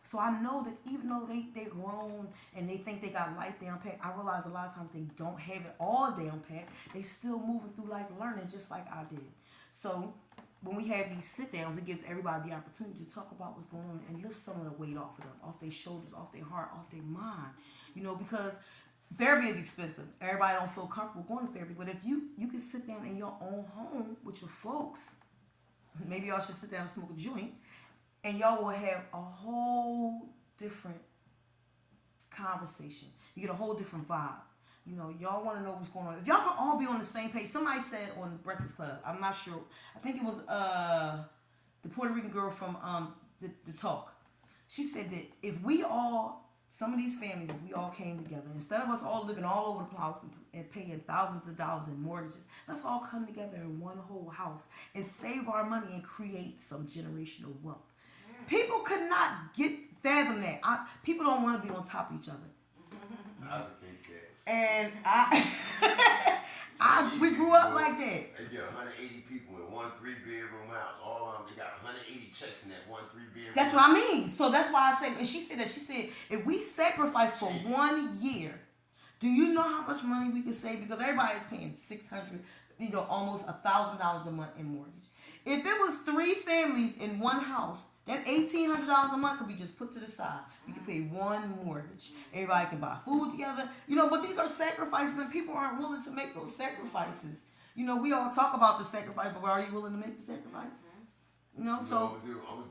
So I know that even though they grown and they think they got life down pat, I realize a lot of times they don't have it all down pat. They still moving through life learning just like I did. So when we have these sit downs, it gives everybody the opportunity to talk about what's going on and lift some of the weight off of them, off their shoulders, off their heart, off their mind. Because therapy is expensive. Everybody don't feel comfortable going to therapy. But if you can sit down in your own home with your folks, maybe y'all should sit down and smoke a joint, and y'all will have a whole different conversation. You get a whole different vibe. Y'all want to know what's going on. If y'all can all be on the same page, somebody said on Breakfast Club, I'm not sure. I think it was the Puerto Rican girl from the talk. She said that if we all, some of these families, if we all came together, instead of us all living all over the house and paying thousands of dollars in mortgages, let's all come together in one whole house and save our money and create some generational wealth. People could not fathom that. People don't want to be on top of each other. I would think that. And we grew up like that. They get 180 people in one 3-bedroom house. All of them, they got 180 checks in that one 3-bedroom. That's what I mean. So that's why I said, and she said if we sacrifice for 1 year, do you know how much money we can save? Because everybody is paying $600, almost $1,000 a month in mortgage. If it was 3 families in one house, that $1,800 a month could be just put to the side. You can pay one mortgage. Everybody can buy food together. But these are sacrifices, and people aren't willing to make those sacrifices. We all talk about the sacrifice, but are you willing to make the sacrifice? So I'm gonna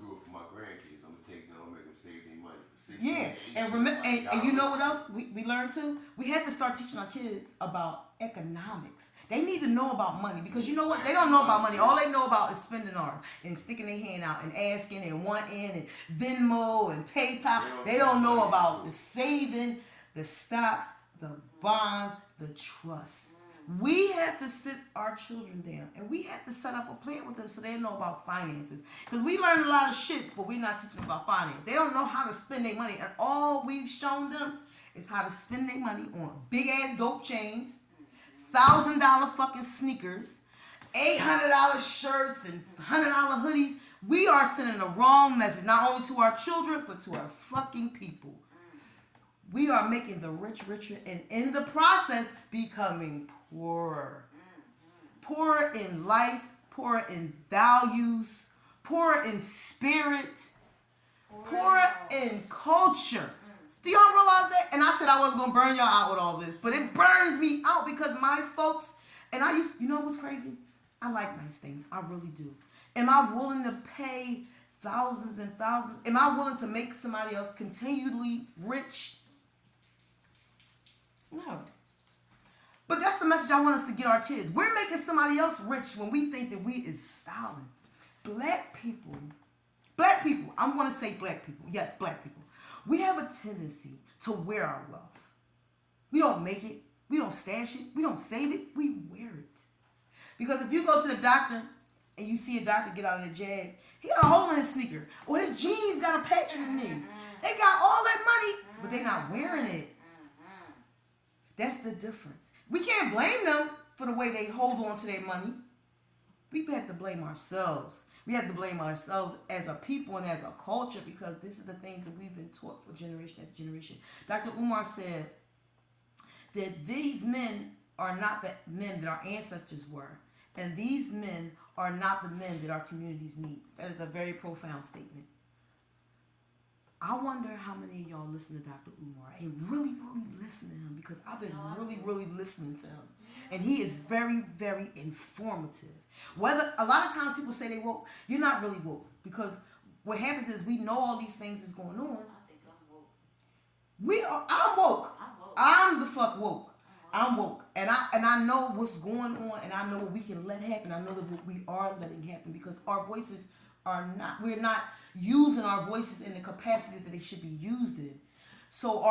do it for my grandkids. I'm gonna take them, I'm gonna make them save their money for 6 yeah, and you know what else we learned too? We had to start teaching our kids about economics. They need to know about money, because you know what? They don't know about money. All they know about is spending ours and sticking their hand out and asking and wanting and Venmo and PayPal. They don't know about the saving, the stocks, the bonds, the trust. We have to sit our children down and we have to set up a plan with them so they know about finances. Because we learn a lot of shit, but we're not teaching them about finance. They don't know how to spend their money. And all we've shown them is how to spend their money on big ass dope chains, $1,000 fucking sneakers, $800 shirts, and $100 hoodies. We are sending the wrong message, not only to our children, but to our fucking people. We are making the rich richer and in the process becoming poorer. Poorer in life, poorer in values, poorer in spirit, poorer in culture. Do y'all realize that? And I said I wasn't going to burn y'all out with all this, but it burns me out because my folks, and you know what's crazy? I like nice things. I really do. Am I willing to pay thousands and thousands? Am I willing to make somebody else continually rich? No. But that's the message I want us to get our kids. We're making somebody else rich when we think that we is styling. Black people, I'm going to say black people. Yes, black people. We have a tendency to wear our wealth. We don't make it. We don't stash it. We don't save it. We wear it. Because if you go to the doctor and you see a doctor get out of the jag, he got a hole in his sneaker. Or his jeans got a patch in the knee. They got all that money, but they're not wearing it. That's the difference. We can't blame them for the way they hold on to their money. We have to blame ourselves. We have to blame ourselves as a people and as a culture, because this is the things that we've been taught for generation after generation. Dr. Umar said that these men are not the men that our ancestors were, and these men are not the men that our communities need. That is a very profound statement. I wonder how many of y'all listen to Dr. Umar and really, really listen to him, because I've been really, really listening to him. And he is very, very informative. Whether a lot of times people say they woke, you're not really woke, because what happens is we know all these things is going on. I think I'm woke. I'm woke. I'm woke. I'm the fuck woke. I'm woke. And I know what's going on, and I know what we can let happen. I know that what we are letting happen, because our voices we're not using our voices in the capacity that they should be used in. So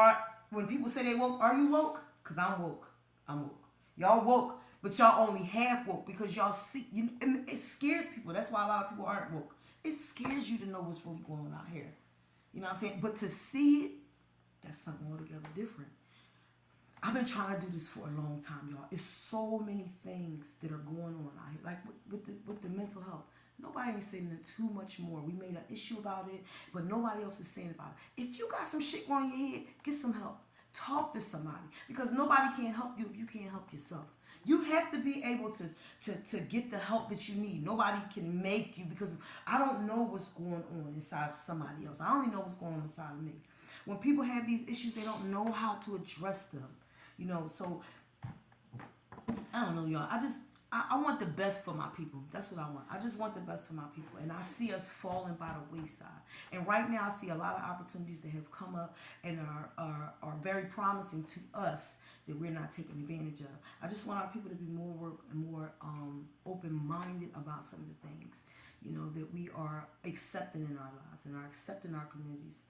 when people say they woke, are you woke? Because I'm woke. I'm woke. Y'all woke, but y'all only half woke, because y'all see, it scares people. That's why a lot of people aren't woke. It scares you to know what's really going on out here. You know what I'm saying? But to see it, that's something altogether different. I've been trying to do this for a long time, y'all. It's so many things that are going on out here, like with the mental health. Nobody ain't saying nothing too much more. We made an issue about it, but nobody else is saying about it. If you got some shit going on in your head, get some help. Talk to somebody because nobody can help you if you can't help yourself. You have to be able to get the help that you need. Nobody can make you because I don't know what's going on inside somebody else. I only know what's going on inside of me. When people have these issues, they don't know how to address them. So I don't know, y'all. I want the best for my people. That's what I want. I just want the best for my people. And I see us falling by the wayside. And right now I see a lot of opportunities that have come up and are very promising to us that we're not taking advantage of. I just want our people to be more work and more open-minded about some of the things, that we are accepting in our lives and are accepting in our communities.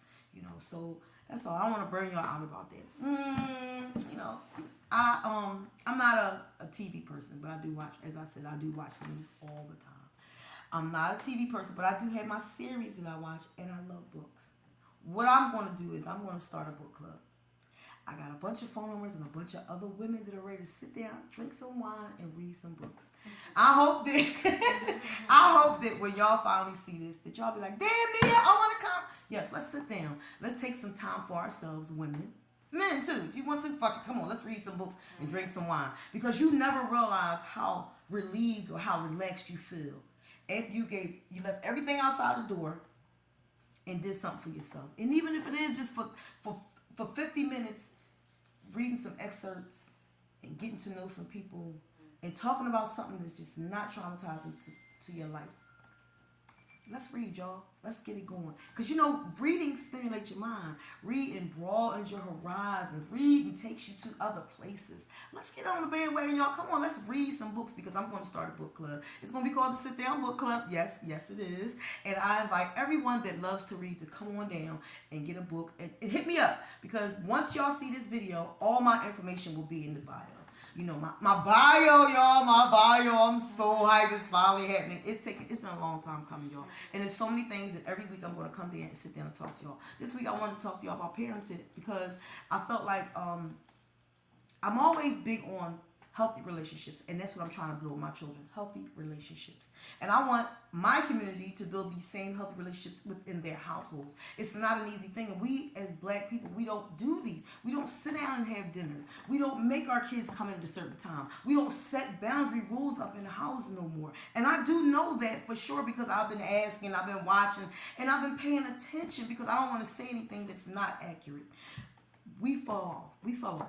So that's all. I want to burn y'all out about that. I'm not a TV person, but I do watch, as I said, I do watch the news all the time. I'm not a TV person, but I do have my series that I watch, and I love books. What I'm going to do is I'm going to start a book club. I got a bunch of phone numbers and a bunch of other women that are ready to sit down, drink some wine, and read some books. I hope that when y'all finally see this, that y'all be like, damn, Mia, I want to come. Yes, let's sit down. Let's take some time for ourselves, women. Men too. If you want to, fuck it, come on, let's read some books and drink some wine. Because you never realize how relieved or how relaxed you feel after you left everything outside the door and did something for yourself. And even if it is just for 50 minutes, reading some excerpts and getting to know some people and talking about something that's just not traumatizing to your life. Let's read, y'all. Let's get it going. Because, reading stimulates your mind. Reading broadens your horizons. Reading takes you to other places. Let's get on the bandwagon, y'all. Come on, let's read some books because I'm going to start a book club. It's going to be called the Sit Down Book Club. Yes, it is. And I invite everyone that loves to read to come on down and get a book and hit me up. Because once y'all see this video, all my information will be in the bio. My bio, y'all, my bio. I'm so hyped. It's finally happening. It's been a long time coming, y'all. And there's so many things that every week I'm going to come down and sit down and talk to y'all. This week I wanted to talk to y'all about parenting because I felt like I'm always big on healthy relationships, and that's what I'm trying to build with my children, healthy relationships. And I want my community to build these same healthy relationships within their households. It's not an easy thing, and we as black people, we don't do these. We don't sit down and have dinner. We don't make our kids come in at a certain time. We don't set boundary rules up in the house no more. And I do know that for sure because I've been asking, I've been watching, and I've been paying attention because I don't want to say anything that's not accurate. We fell off.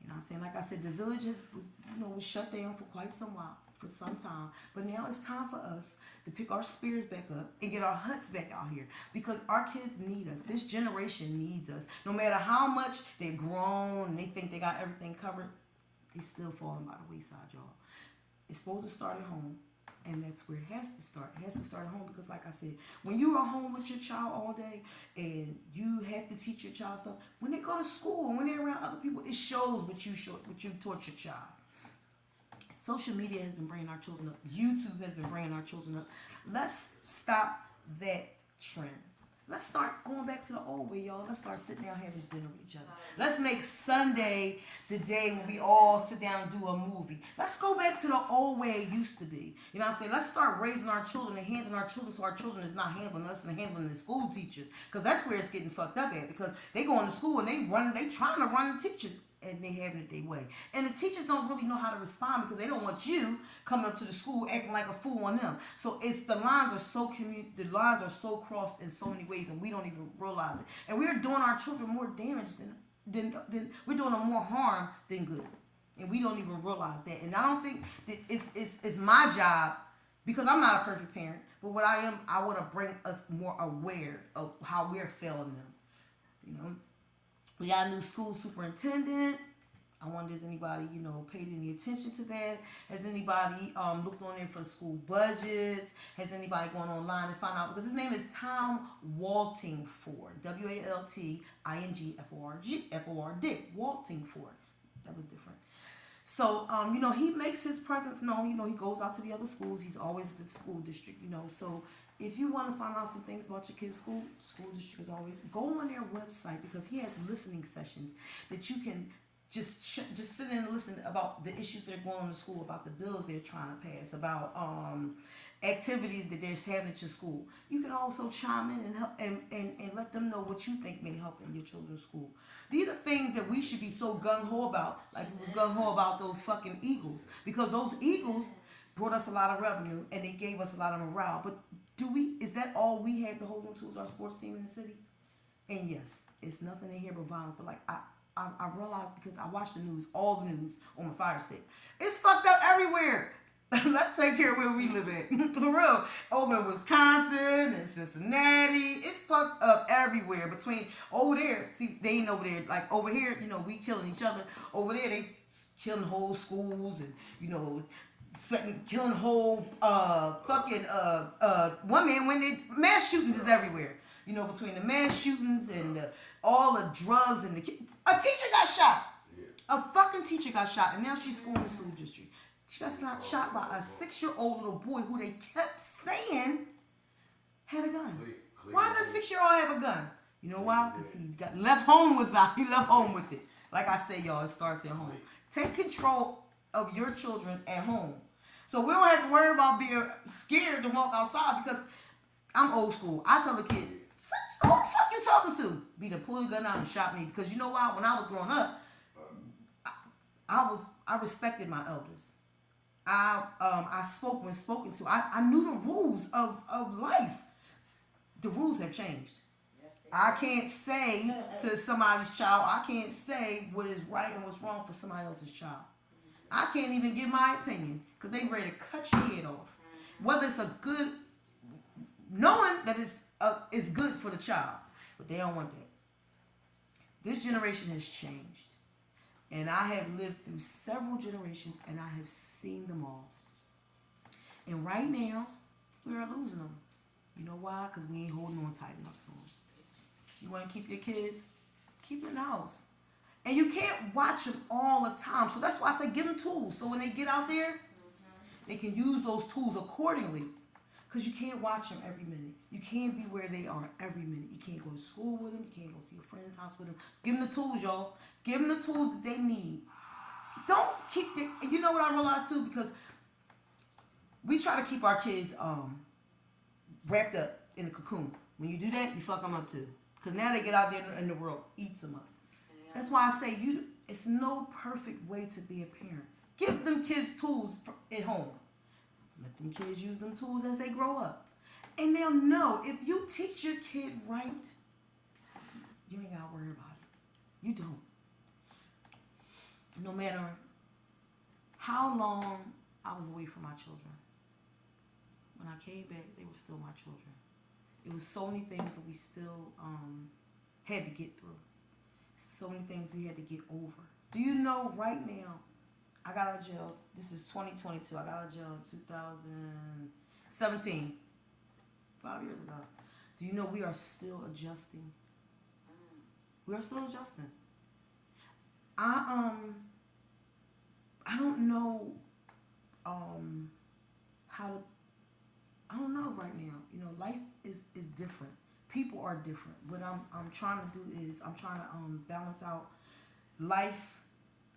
You know what I'm saying? Like I said, the village was shut down for quite some while, for some time. But now it's time for us to pick our spears back up and get our huts back out here because our kids need us. This generation needs us. No matter how much they're grown and they think they got everything covered, they still falling by the wayside, y'all. It's supposed to start at home. And that's where it has to start. It has to start at home because, like I said, when you are home with your child all day and you have to teach your child stuff, when they go to school and when they're around other people, it shows what you taught your child. Social media has been bringing our children up. YouTube has been bringing our children up. Let's stop that trend. Let's start going back to the old way, y'all. Let's start sitting down having dinner with each other. Let's make Sunday the day when we all sit down and do a movie. Let's go back to the old way it used to be. You know what I'm saying? Let's start raising our children and handling our children so our children is not handling us and handling the school teachers. Because that's where it's getting fucked up at. Because they going to school and they trying to run the teachers. And they having it their way. And the teachers don't really know how to respond because they don't want you coming up to the school acting like a fool on them. So the lines are so crossed in so many ways and we don't even realize it. And we're doing our children more damage than we're doing them more harm than good. And we don't even realize that. And I don't think that it's my job because I'm not a perfect parent. But what I want to bring us more aware of how we're failing them. We got a new school superintendent. I wonder, has anybody, paid any attention to that? Has anybody looked on there for school budgets? Has anybody gone online and found out? Because his name is Tom Waltingford. WALTINGFORD. Waltingford. That was different. So, he makes his presence known. He goes out to the other schools. He's always at the school district, So, if you want to find out some things about your kid's school district is always, go on their website because he has listening sessions that you can just sit and listen about the issues that are going on in school, about the bills they're trying to pass, about activities that they're having at your school. You can also chime in and help and let them know what you think may help in your children's school. These are things that we should be so gung ho about, like we was gung ho about those fucking Eagles, because those Eagles brought us a lot of revenue and they gave us a lot of morale. But do we? Is that all we have to hold on to, is our sports team in the city? And yes, it's nothing in here but violence. But like I realized, because I watch the news, all the news on my Fire Stick. It's fucked up everywhere. Let's take care of where we live at. For real. Over in Wisconsin and Cincinnati. It's fucked up everywhere. Between over there, see, they ain't over there. Like over here, we killing each other. Over there, they killing whole schools and, killing whole one man when they mass shootings is everywhere. Between the mass shootings and all the drugs and a teacher got shot. Yeah. A fucking teacher got shot, and now she's schooling the school district. She got shot by a 6-year-old little boy who they kept saying had a gun. Why did a 6-year-old have a gun? You know why? Because he got left home with that. He left home with it. Like I say, y'all, it starts at home. Take control of your children at home. So we don't have to worry about being scared to walk outside, because I'm old school. I tell a kid, who the fuck you talking to? Be to pull the gun out and shot me. Because you know why? When I was growing up, I respected my elders. I spoke when spoken to. I knew the rules of life. The rules have changed. I can't say to somebody's child, I can't say what is right and what's wrong for somebody else's child. I can't even give my opinion, because they ready to cut your head off. Whether it's a good, knowing that it's good for the child, but they don't want that. This generation has changed. And I have lived through several generations, and I have seen them all. And right now, we are losing them. You know why? Because we ain't holding on tight enough to them. You want to keep your kids? Keep them in the house. And you can't watch them all the time. So that's why I say give them tools. So when they get out there, they can use those tools accordingly. Because you can't watch them every minute. You can't be where they are every minute. You can't go to school with them. You can't go to your friend's house with them. Give them the tools, y'all. Give them the tools that they need. Don't keep you know what I realized too? Because we try to keep our kids wrapped up in a cocoon. When you do that, you fuck them up too. Because now they get out there in the world, eats them up. That's why I say it's no perfect way to be a parent. Give them kids tools at home. Let them kids use them tools as they grow up. And they'll know, if you teach your kid right, you ain't got to worry about it. You don't. No matter how long I was away from my children, when I came back, they were still my children. It was so many things that we still had to get through. So many things we had to get over. Do you know right now, I got out of jail. This is 2022. I got out of jail in 2017. 5 years ago. Do you know we are still adjusting? We are still adjusting. I don't know how to. I don't know right now. Life is different. People are different. What I'm trying to do is I'm trying to balance out life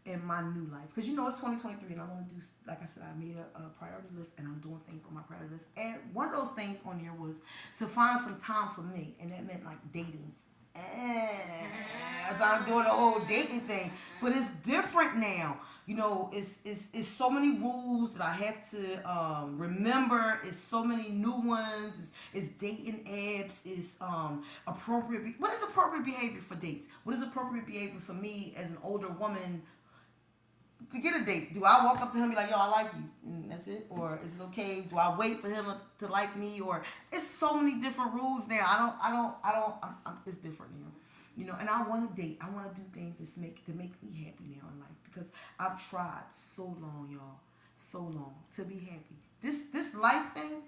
in my new life, because it's 2023 and I want to do, like I said, I made a priority list and I'm doing things on my priority list, and one of those things on here was to find some time for me, and that meant like dating. So I'm doing the whole dating thing, but it's different now. It's so many rules that I have to remember. It's so many new ones. It's dating apps. It's appropriate. What is appropriate behavior for dates? What is appropriate behavior for me as an older woman to get a date? Do I walk up to him and be like, yo, I like you, and that's it? Or is it okay? Do I wait for him to like me? Or it's so many different rules now. It's different now. And I want to date. I want to do things to make me happy now in life, because I've tried so long, y'all, so long to be happy. This life thing,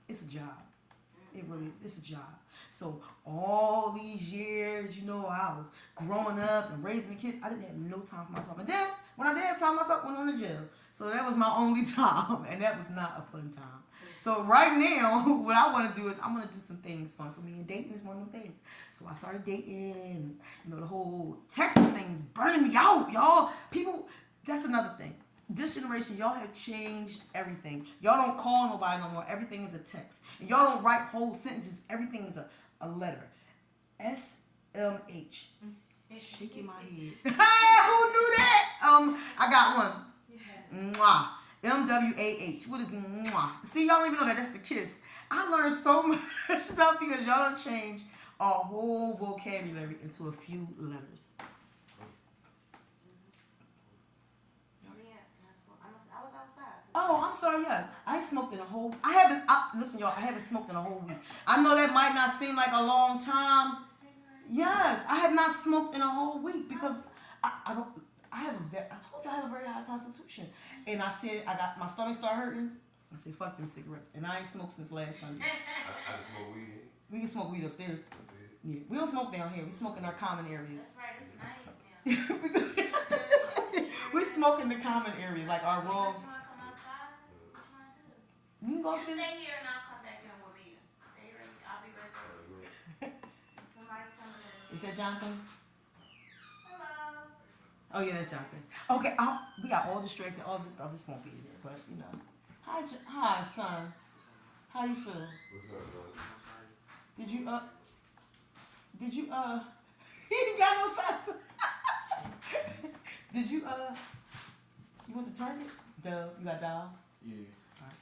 it's a job. It really is. It's a job. So all these years, I was growing up and raising the kids. I didn't have no time for myself. And then when I did have time for myself, I went on to jail. So that was my only time, and that was not a fun time. So right now, what I want to do is I'm gonna do some things fun for me, and dating is one of them things. So I started dating. You know, the whole texting thing is burning me out, y'all. People, that's another thing. This generation, y'all have changed everything. Y'all don't call nobody no more. Everything is a text, and y'all don't write whole sentences. Everything is a letter. SMH. Shaking my head. Who knew that? I got one. Mwah. MWAH. What is mwah? See, y'all don't even know that. That's the kiss. I learned so much stuff because y'all don't change our whole vocabulary into a few letters. I was outside. Oh, I'm sorry. Yes, I ain't smoked in a whole. Listen, y'all. I haven't smoked in a whole week. I know that might not seem like a long time. Yes, I have not smoked in a whole week because I don't. I told you I have a very high constitution, and I said my stomach started hurting. I said fuck them cigarettes, and I ain't smoked since last Sunday. I can smoke weed. We can smoke weed upstairs. Yeah, we don't smoke down here. We smoke in our common areas. That's right. It's nice now. We smoke in the common areas, like our You room. want to come outside? What you want to do? We can go You sit. stay here and I'll come back in with me. Stay ready. I'll be right there. Somebody's coming in. Is that Jonathan? Hello. Oh yeah, that's Jonathan. Okay, we got all distracted. All this won't be in there, but you know. Hi, son. How you feel? What's up, bro? Did you he ain't got no socks. Did you went to Target? Duh, you got dial? Yeah. Alright.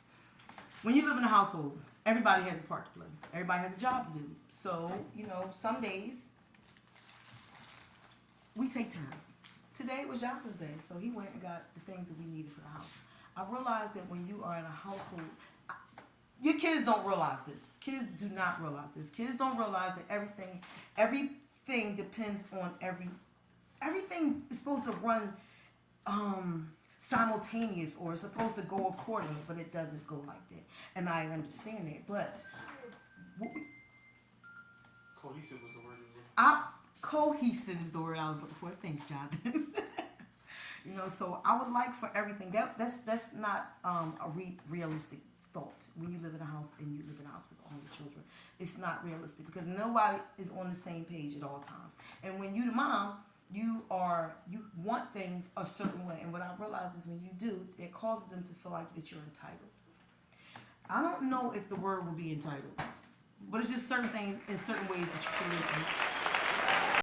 When you live in a household, everybody has a part to play. Everybody has a job to do. So, you know, some days we take turns. Today was Jonathan's day, so he went and got the things that we needed for the house. I realized that when you are in a household, your kids don't realize this. Kids do not realize this. Kids don't realize that everything depends on everything is supposed to run simultaneous, or it's supposed to go accordingly, but it doesn't go like that. And I understand that. But Cohesive was the word you were looking cohesive is the word I was looking for. Thanks, Jonathan. You know, so I would like for everything. That's not a realistic thought. When you live in a house and you live in a house with all your children, it's not realistic because nobody is on the same page at all times. And when you the mom, you want things a certain way. And what I realize is when you do, it causes them to feel like that you're entitled. I don't know if the word will be entitled, but it's just certain things in certain ways that you should live in.